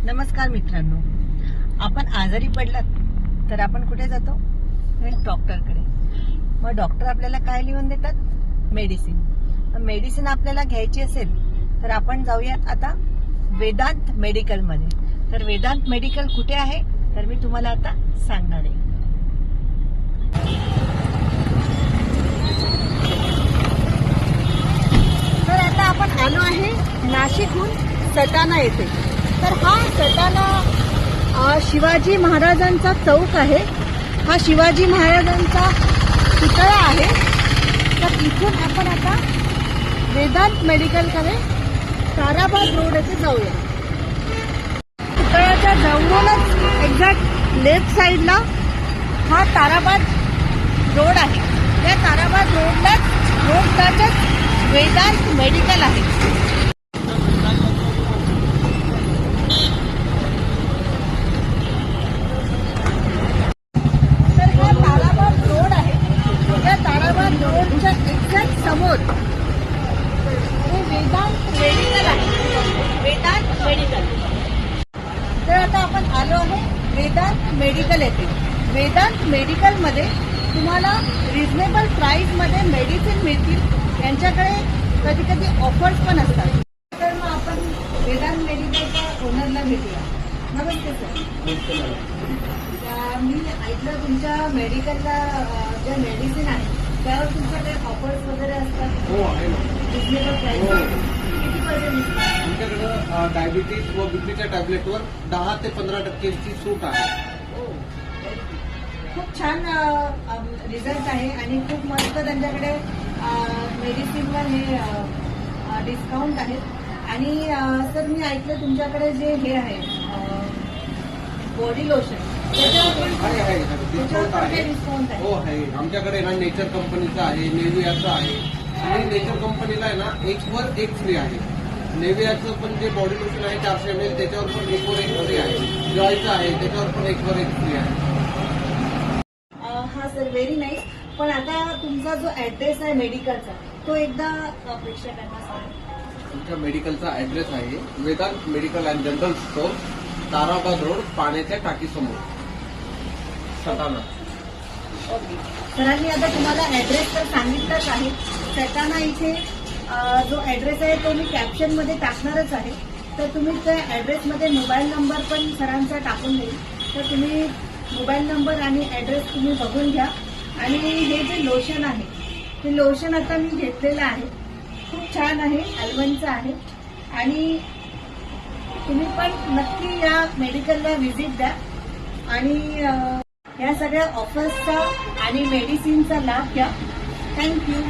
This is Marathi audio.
नमस्कार मित्रांनो, आपण आजारी पडलात तर आपण कुठे जातो? डॉक्टरकडे. मग डॉक्टर आपल्याला काय लिहून देतात? मेडिसिन. मेडिसिन आपल्याला घ्यायची असेल तर आपण जाऊयात आता वेदांत मेडिकल मध्ये. तर वेदांत मेडिकल कुठे आहे तर मी तुम्हाला आता सांगणार आहे. तर आता आपण आलो आहे नाशिकहून सटाणा येथे. तर हा सटाणा शिवाजी महाराजांचा चौक आहे. हा शिवाजी महाराजांचा पुतळा आहे. तर इथून आपण आता वेदांत मेडिकलकडे ताराबाद रोड येथे जाऊया. पुतळ्याच्या जवळूनच एक्झॅक्ट लेफ्ट साईडला हा ताराबाद रोड आहे. त्या ताराबाद रोडलाच वेदांत मेडिकल आहे. तर हा ताराबाद रोड आहे. त्या ताराबाद रोडच्या एक्झॅक्ट समोर हे वेदांत मेडिकल आहे. वेदांत मेडिकल. तर आता आपण आलो आहे वेदांत मेडिकल येथे. वेदांत मेडिकल मध्ये तुम्हाला रिझनेबल प्राइस मध्ये मेडिसिन मिळतील. यांच्याकडे कधी कधी ऑफर्स पण असतात. तर मग आपण वेदांत मेडिकलच्या ओनरला भेटूया. नमस्ते सर. मी ऐकलं तुमच्या मेडिकलला ज्या मेडिसिन आहे त्यावर तुमच्याकडे ऑफर्स वगैरे असतात. हो, आहे ना. Reasonable price. किती पर्सेंट? आमच्याकडं डायबिटीज व बीपीच्या टॅबलेटवर 10 ते 15% सूट आहे. खूप छान रिझल्ट आहे आणि खूप मस्त त्यांच्याकडे मेडिसिनवर हे डिस्काउंट आहे. आणि सर मी ऐकलं तुमच्याकडे जे हे आहे बॉडी लोशन आहे डिस्काउंट आहे. हो, आहे. आमच्याकडे ना नेचर कंपनीचं आहे, नेव्हियाचं आहे. आणि नेचर कंपनीला आहे ना 1 वर 1 फ्री आहे. नेव्हियाचं पण जे बॉडी लोशन आहे 400 ml त्याच्यावर पण 1 वर 1 फ्री आहे. जॉयचं आहे त्याच्यावर पण 1 वर 1 फ्री आहे. हा सर, व्हेरी नाईस. पण आता तुमचा जो ऍड्रेस आहे मेडिकलचा तो एकदा प्रेक्षकांना सांगा. तुमच्या मेडिकलचा ऍड्रेस आहे Vedant medical and general store, Tarabad road, पाण्याच्या टाकीसमोर, सटाणा. ओके. सरांनी आता तुम्हाला ऍड्रेस तर सांगितलाच आहे. सटाणा इथे जो ऍड्रेस आहे तो मी कॅप्शनमध्ये टाकणारच आहे. तर तुम्ही त्या ऍड्रेसमध्ये मोबाईल नंबर पण सरांचा टाकून देईल. तर तुम्ही मोबाईल नंबर आणि ऍड्रेस तुम्ही बघून घ्या. आणि हे जे लोशन आहे ते लोशन आता मी घेतलेलं आहे. खूप छान आहे, अल्वनचं आहे. आणि तुम्ही पण नक्की या मेडिकलला व्हिजिट द्या आणि या सगळ्या ऑफर्सचा आणि मेडिसिनचा लाभ घ्या. थँक्यू.